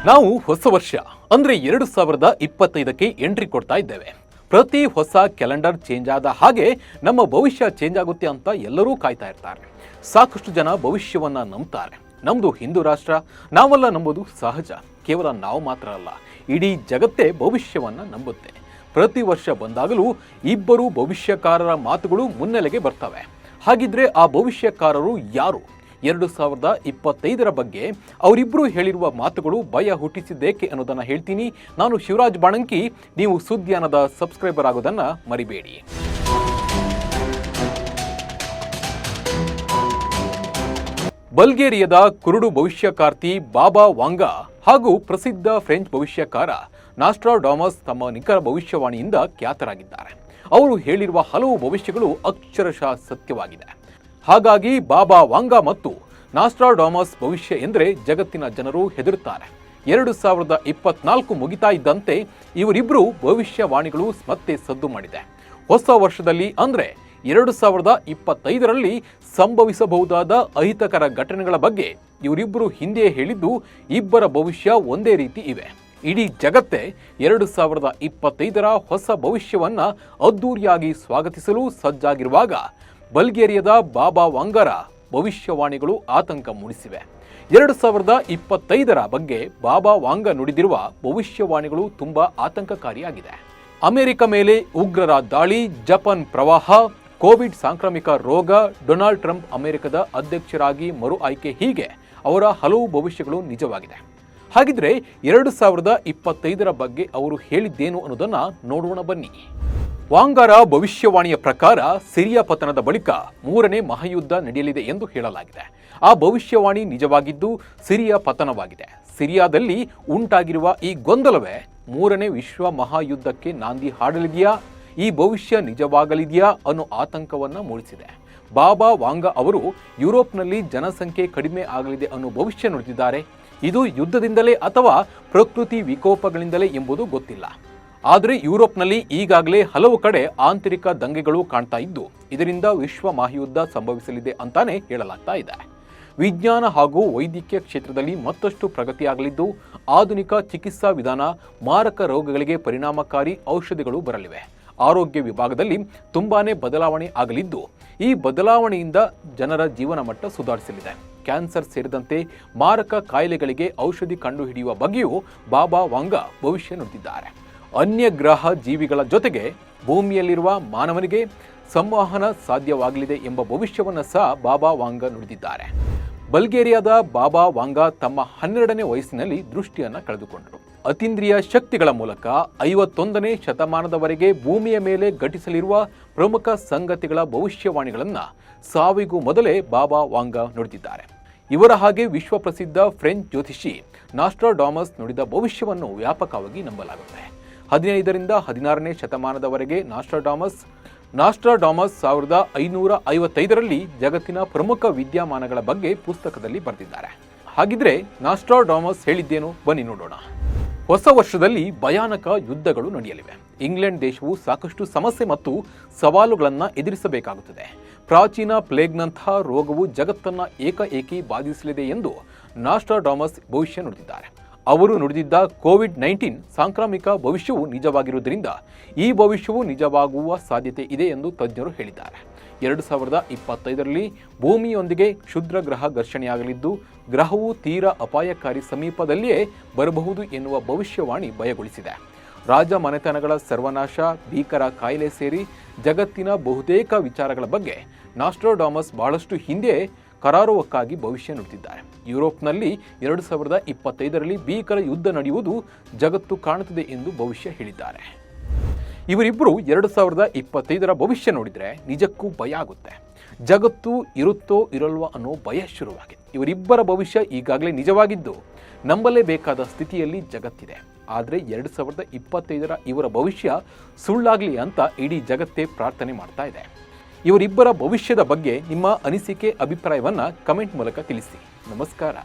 ನಾವು ಹೊಸ ವರ್ಷ ಅಂದ್ರೆ 2025ಕ್ಕೆ ಎಂಟ್ರಿ ಕೊಡ್ತಾ ಇದ್ದೇವೆ. ಪ್ರತಿ ಹೊಸ ಕ್ಯಾಲೆಂಡರ್ ಚೇಂಜ್ ಆದ ಹಾಗೆ ನಮ್ಮ ಭವಿಷ್ಯ ಚೇಂಜ್ ಆಗುತ್ತೆ ಅಂತ ಎಲ್ಲರೂ ಕಾಯ್ತಾ ಇರ್ತಾರೆ. ಸಾಕಷ್ಟು ಜನ ಭವಿಷ್ಯವನ್ನ ನಂಬ್ತಾರೆ. ನಮ್ದು ಹಿಂದೂ ರಾಷ್ಟ್ರ, ನಾವೆಲ್ಲ ನಂಬೋದು ಸಹಜ. ಕೇವಲ ನಾವು ಮಾತ್ರ ಅಲ್ಲ, ಇಡೀ ಜಗತ್ತೇ ಭವಿಷ್ಯವನ್ನ ನಂಬುತ್ತೆ. ಪ್ರತಿ ವರ್ಷ ಬಂದಾಗಲೂ ಇಬ್ಬರು ಭವಿಷ್ಯಕಾರರ ಮಾತುಗಳು ಮುನ್ನೆಲೆಗೆ ಬರ್ತವೆ. ಹಾಗಿದ್ರೆ ಆ ಭವಿಷ್ಯಕಾರರು ಯಾರು? 2025ರ ಬಗ್ಗೆ ಅವರಿಬ್ಬರು ಹೇಳಿರುವ ಮಾತುಗಳು ಭಯ ಹುಟ್ಟಿಸಿದ್ದೇಕೆ ಅನ್ನೋದನ್ನ ಹೇಳ್ತೀನಿ. ನಾನು ಶಿವರಾಜ್ ಬಾಣಂಕಿ, ನೀವು ಸುದ್ದಿಯಾನದ ಸಬ್ಸ್ಕ್ರೈಬರ್ ಆಗೋದನ್ನ ಮರಿಬೇಡಿ. ಬಲ್ಗೇರಿಯಾದ ಕುರುಡು ಭವಿಷ್ಯಕಾರ್ತಿ ಬಾಬಾ ವಾಂಗಾ ಹಾಗೂ ಪ್ರಸಿದ್ಧ ಫ್ರೆಂಚ್ ಭವಿಷ್ಯಕಾರ ನಾಸ್ಟ್ರಾಡಾಮಸ್ ತಮ್ಮ ನಿಖರ ಭವಿಷ್ಯವಾಣಿಯಿಂದ ಖ್ಯಾತರಾಗಿದ್ದಾರೆ. ಅವರು ಹೇಳಿರುವ ಹಲವು ಭವಿಷ್ಯಗಳು ಅಕ್ಷರಶಃ ಸತ್ಯವಾಗಿದೆ. ಹಾಗಾಗಿ ಬಾಬಾ ವಾಂಗಾ ಮತ್ತು ನಾಸ್ಟ್ರಾಡಾಮಸ್ ಭವಿಷ್ಯ ಎಂದರೆ ಜಗತ್ತಿನ ಜನರು ಹೆದರುತ್ತಾರೆ. 2024 ಮುಗಿತಾ ಇದ್ದಂತೆ ಇವರಿಬ್ಬರು ಭವಿಷ್ಯವಾಣಿಗಳು ಮತ್ತೆ ಸದ್ದು ಮಾಡಿದೆ. ಹೊಸ ವರ್ಷದಲ್ಲಿ ಅಂದ್ರೆ 2025ರಲ್ಲಿ ಸಂಭವಿಸಬಹುದಾದ ಅಹಿತಕರ ಘಟನೆಗಳ ಬಗ್ಗೆ ಇವರಿಬ್ಬರು ಹಿಂದೆ ಹೇಳಿದ್ದು ಇಬ್ಬರ ಭವಿಷ್ಯ ಒಂದೇ ರೀತಿ ಇವೆ. ಇಡೀ ಜಗತ್ತೇ 2025ರ ಹೊಸ ಭವಿಷ್ಯವನ್ನ ಅದ್ದೂರಿಯಾಗಿ ಸ್ವಾಗತಿಸಲು ಸಜ್ಜಾಗಿರುವಾಗ ಬಲ್ಗೇರಿಯಾದ ಬಾಬಾ ವಾಂಗಾರ ಭವಿಷ್ಯವಾಣಿಗಳು ಆತಂಕ ಮೂಡಿಸಿವೆ. 2025ರ ಬಗ್ಗೆ ಬಾಬಾ ವಾಂಗಾ ನುಡಿದಿರುವ ಭವಿಷ್ಯವಾಣಿಗಳು ತುಂಬಾ ಆತಂಕಕಾರಿಯಾಗಿದೆ. ಅಮೆರಿಕ ಮೇಲೆ ಉಗ್ರರ ದಾಳಿ, ಜಪಾನ್ ಪ್ರವಾಹ, ಕೋವಿಡ್ ಸಾಂಕ್ರಾಮಿಕ ರೋಗ, ಡೊನಾಲ್ಡ್ ಟ್ರಂಪ್ ಅಮೆರಿಕದ ಅಧ್ಯಕ್ಷರಾಗಿ ಮರು ಆಯ್ಕೆ, ಹೀಗೆ ಅವರ ಹಲವು ಭವಿಷ್ಯಗಳು ನಿಜವಾಗಿದೆ. ಹಾಗಿದ್ರೆ 2025ರ ಬಗ್ಗೆ ಅವರು ಹೇಳಿದ್ದೇನು ಅನ್ನೋದನ್ನ ನೋಡೋಣ ಬನ್ನಿ. ವಾಂಗಾರ ಭವಿಷ್ಯವಾಣಿಯ ಪ್ರಕಾರ ಸಿರಿಯಾ ಪತನದ ಬಳಿಕ 3ನೇ ಮಹಾಯುದ್ಧ ನಡೆಯಲಿದೆ ಎಂದು ಹೇಳಲಾಗಿದೆ. ಆ ಭವಿಷ್ಯವಾಣಿ ನಿಜವಾಗಿದ್ದು ಸಿರಿಯಾ ಪತನವಾಗಿದೆ. ಸಿರಿಯಾದಲ್ಲಿ ಉಂಟಾಗಿರುವ ಈ ಗೊಂದಲವೇ 3ನೇ ವಿಶ್ವ ಮಹಾಯುದ್ಧಕ್ಕೆ ನಾಂದಿ ಹಾಡಲಿದೆಯಾ? ಈ ಭವಿಷ್ಯ ನಿಜವಾಗಲಿದೆಯಾ ಅನ್ನೋ ಆತಂಕವನ್ನ ಮೂಡಿಸಿದೆ. ಬಾಬಾ ವಾಂಗಾ ಅವರು ಯುರೋಪ್ನಲ್ಲಿ ಜನಸಂಖ್ಯೆ ಕಡಿಮೆ ಆಗಲಿದೆ ಅನ್ನೋ ಭವಿಷ್ಯ ನುಡಿದಿದ್ದಾರೆ. ಇದು ಯುದ್ಧದಿಂದಲೇ ಅಥವಾ ಪ್ರಕೃತಿ ವಿಕೋಪಗಳಿಂದಲೇ ಎಂಬುದು ಗೊತ್ತಿಲ್ಲ. ಆದರೆ ಯುರೋಪ್ನಲ್ಲಿ ಈಗಾಗಲೇ ಹಲವು ಕಡೆ ಆಂತರಿಕ ದಂಗೆಗಳು ಕಾಣ್ತಾ ಇದ್ದು ಇದರಿಂದ ವಿಶ್ವ ಮಹಾಯುದ್ಧ ಸಂಭವಿಸಲಿದೆ ಅಂತಾನೆ ಹೇಳಲಾಗ್ತಾ ಇದೆ. ವಿಜ್ಞಾನ ಹಾಗೂ ವೈದ್ಯಕೀಯ ಕ್ಷೇತ್ರದಲ್ಲಿ ಮತ್ತಷ್ಟು ಪ್ರಗತಿಯಾಗಲಿದ್ದು ಆಧುನಿಕ ಚಿಕಿತ್ಸಾ ವಿಧಾನ, ಮಾರಕ ರೋಗಗಳಿಗೆ ಪರಿಣಾಮಕಾರಿ ಔಷಧಿಗಳು ಬರಲಿವೆ. ಆರೋಗ್ಯ ವಿಭಾಗದಲ್ಲಿ ತುಂಬಾನೇ ಬದಲಾವಣೆ ಆಗಲಿದ್ದು ಈ ಬದಲಾವಣೆಯಿಂದ ಜನರ ಜೀವನ ಮಟ್ಟ ಸುಧಾರಿಸಲಿದೆ. ಕ್ಯಾನ್ಸರ್ ಸೇರಿದಂತೆ ಮಾರಕ ಕಾಯಿಲೆಗಳಿಗೆ ಔಷಧಿ ಕಂಡುಹಿಡಿಯುವ ಬಗ್ಗೆಯೂ ಬಾಬಾ ವಾಂಗಾ ಭವಿಷ್ಯ ನುಡಿದಿದ್ದಾರೆ. ಅನ್ಯ ಗ್ರಹ ಜೀವಿಗಳ ಜೊತೆಗೆ ಭೂಮಿಯಲ್ಲಿರುವ ಮಾನವನಿಗೆ ಸಂವಹನ ಸಾಧ್ಯವಾಗಲಿದೆ ಎಂಬ ಭವಿಷ್ಯವನ್ನು ಸಹ ಬಾಬಾ ವಾಂಗಾ ನುಡಿದಿದ್ದಾರೆ. ಬಲ್ಗೇರಿಯಾದ ಬಾಬಾ ವಾಂಗಾ ತಮ್ಮ 12ನೇ ವಯಸ್ಸಿನಲ್ಲಿ ದೃಷ್ಟಿಯನ್ನು ಕಳೆದುಕೊಂಡರು. ಅತೀಂದ್ರಿಯ ಶಕ್ತಿಗಳ ಮೂಲಕ 51ನೇ ಶತಮಾನದವರೆಗೆ ಭೂಮಿಯ ಮೇಲೆ ಘಟಿಸಲಿರುವ ಪ್ರಮುಖ ಸಂಗತಿಗಳ ಭವಿಷ್ಯವಾಣಿಗಳನ್ನು ಸಾವಿಗೂ ಮೊದಲೇ ಬಾಬಾ ವಾಂಗಾ ನುಡಿದಿದ್ದಾರೆ. ಇವರ ಹಾಗೆ ವಿಶ್ವ ಪ್ರಸಿದ್ಧ ಫ್ರೆಂಚ್ ಜ್ಯೋತಿಷಿ ನಾಸ್ಟ್ರಾಡಾಮಸ್ ನುಡಿದ ಭವಿಷ್ಯವನ್ನು ವ್ಯಾಪಕವಾಗಿ ನಂಬಲಾಗುತ್ತೆ. 15ರಿಂದ 16ನೇ ಶತಮಾನದವರೆಗೆ ನಾಸ್ಟ್ರಾಡಾಮಸ್ 1555ರಲ್ಲಿ ಜಗತ್ತಿನ ಪ್ರಮುಖ ವಿದ್ಯಮಾನಗಳ ಬಗ್ಗೆ ಪುಸ್ತಕದಲ್ಲಿ ಬರೆದಿದ್ದಾರೆ. ಹಾಗಿದ್ರೆ ನಾಸ್ಟ್ರಾಡಾಮಸ್ ಹೇಳಿದ್ದೇನು? ಬನ್ನಿ ನೋಡೋಣ. ಹೊಸ ವರ್ಷದಲ್ಲಿ ಭಯಾನಕ ಯುದ್ಧಗಳು ನಡೆಯಲಿವೆ. ಇಂಗ್ಲೆಂಡ್ ದೇಶವು ಸಾಕಷ್ಟು ಸಮಸ್ಯೆ ಮತ್ತು ಸವಾಲುಗಳನ್ನು ಎದುರಿಸಬೇಕಾಗುತ್ತದೆ. ಪ್ರಾಚೀನ ಪ್ಲೇಗ್ನಂತಹ ರೋಗವು ಜಗತ್ತನ್ನ ಏಕಾಏಕಿ ಬಾಧಿಸಲಿದೆ ಎಂದು ನಾಸ್ಟ್ರಾಡಾಮಸ್ ಭವಿಷ್ಯ ನುಡಿದಿದ್ದಾರೆ. ಅವರು ನುಡಿದಿದ್ದ ಕೋವಿಡ್-19 ಸಾಂಕ್ರಾಮಿಕ ಭವಿಷ್ಯವು ನಿಜವಾಗಿರುವುದರಿಂದ ಈ ಭವಿಷ್ಯವು ನಿಜವಾಗುವ ಸಾಧ್ಯತೆ ಇದೆ ಎಂದು ತಜ್ಞರು ಹೇಳಿದ್ದಾರೆ. 2025ರಲ್ಲಿ ಭೂಮಿಯೊಂದಿಗೆ ಕ್ಷುದ್ರ ಗ್ರಹ ಘರ್ಷಣೆಯಾಗಲಿದ್ದು ಗ್ರಹವು ತೀರಾ ಅಪಾಯಕಾರಿ ಸಮೀಪದಲ್ಲಿಯೇ ಬರಬಹುದು ಎನ್ನುವ ಭವಿಷ್ಯವಾಣಿ ಭಯಗೊಳಿಸಿದೆ. ರಾಜ ಮನೆತನಗಳ ಸರ್ವನಾಶ, ಭೀಕರ ಕಾಯಿಲೆ ಸೇರಿ ಜಗತ್ತಿನ ಬಹುತೇಕ ವಿಚಾರಗಳ ಬಗ್ಗೆ ನಾಸ್ಟ್ರಾಡಾಮಸ್ ಬಹಳಷ್ಟು ಹಿಂದೆ ಕರಾರುವಕ್ಕಾಗಿ ಭವಿಷ್ಯ ನುಡಿದಿದ್ದಾರೆ. ಯುರೋಪ್ನಲ್ಲಿ 2025ರಲ್ಲಿ ಭೀಕರ ಯುದ್ಧ ನಡೆಯುವುದು ಜಗತ್ತು ಕಾಣುತ್ತದೆ ಎಂದು ಭವಿಷ್ಯ ಹೇಳಿದ್ದಾರೆ. ಇವರಿಬ್ಬರು 2025ರ ಭವಿಷ್ಯ ನೋಡಿದ್ರೆ ನಿಜಕ್ಕೂ ಭಯ ಆಗುತ್ತೆ. ಜಗತ್ತು ಇರುತ್ತೋ ಇರಲ್ವಾ ಅನ್ನೋ ಭಯ ಶುರುವಾಗಿದೆ. ಇವರಿಬ್ಬರ ಭವಿಷ್ಯ ಈಗಾಗಲೇ ನಿಜವಾಗಿದ್ದು ನಂಬಲೇಬೇಕಾದ ಸ್ಥಿತಿಯಲ್ಲಿ ಜಗತ್ತಿದೆ. ಆದರೆ 2025ರ ಇವರ ಭವಿಷ್ಯ ಸುಳ್ಳಾಗಲಿ ಅಂತ ಇಡೀ ಜಗತ್ತೇ ಪ್ರಾರ್ಥನೆ ಮಾಡ್ತಾ ಇದೆ. ಇವರಿಬ್ಬರ ಭವಿಷ್ಯದ ಬಗ್ಗೆ ನಿಮ್ಮ ಅನಿಸಿಕೆ, ಅಭಿಪ್ರಾಯವನ್ನ ಕಮೆಂಟ್ ಮೂಲಕ ತಿಳಿಸಿ. ನಮಸ್ಕಾರ.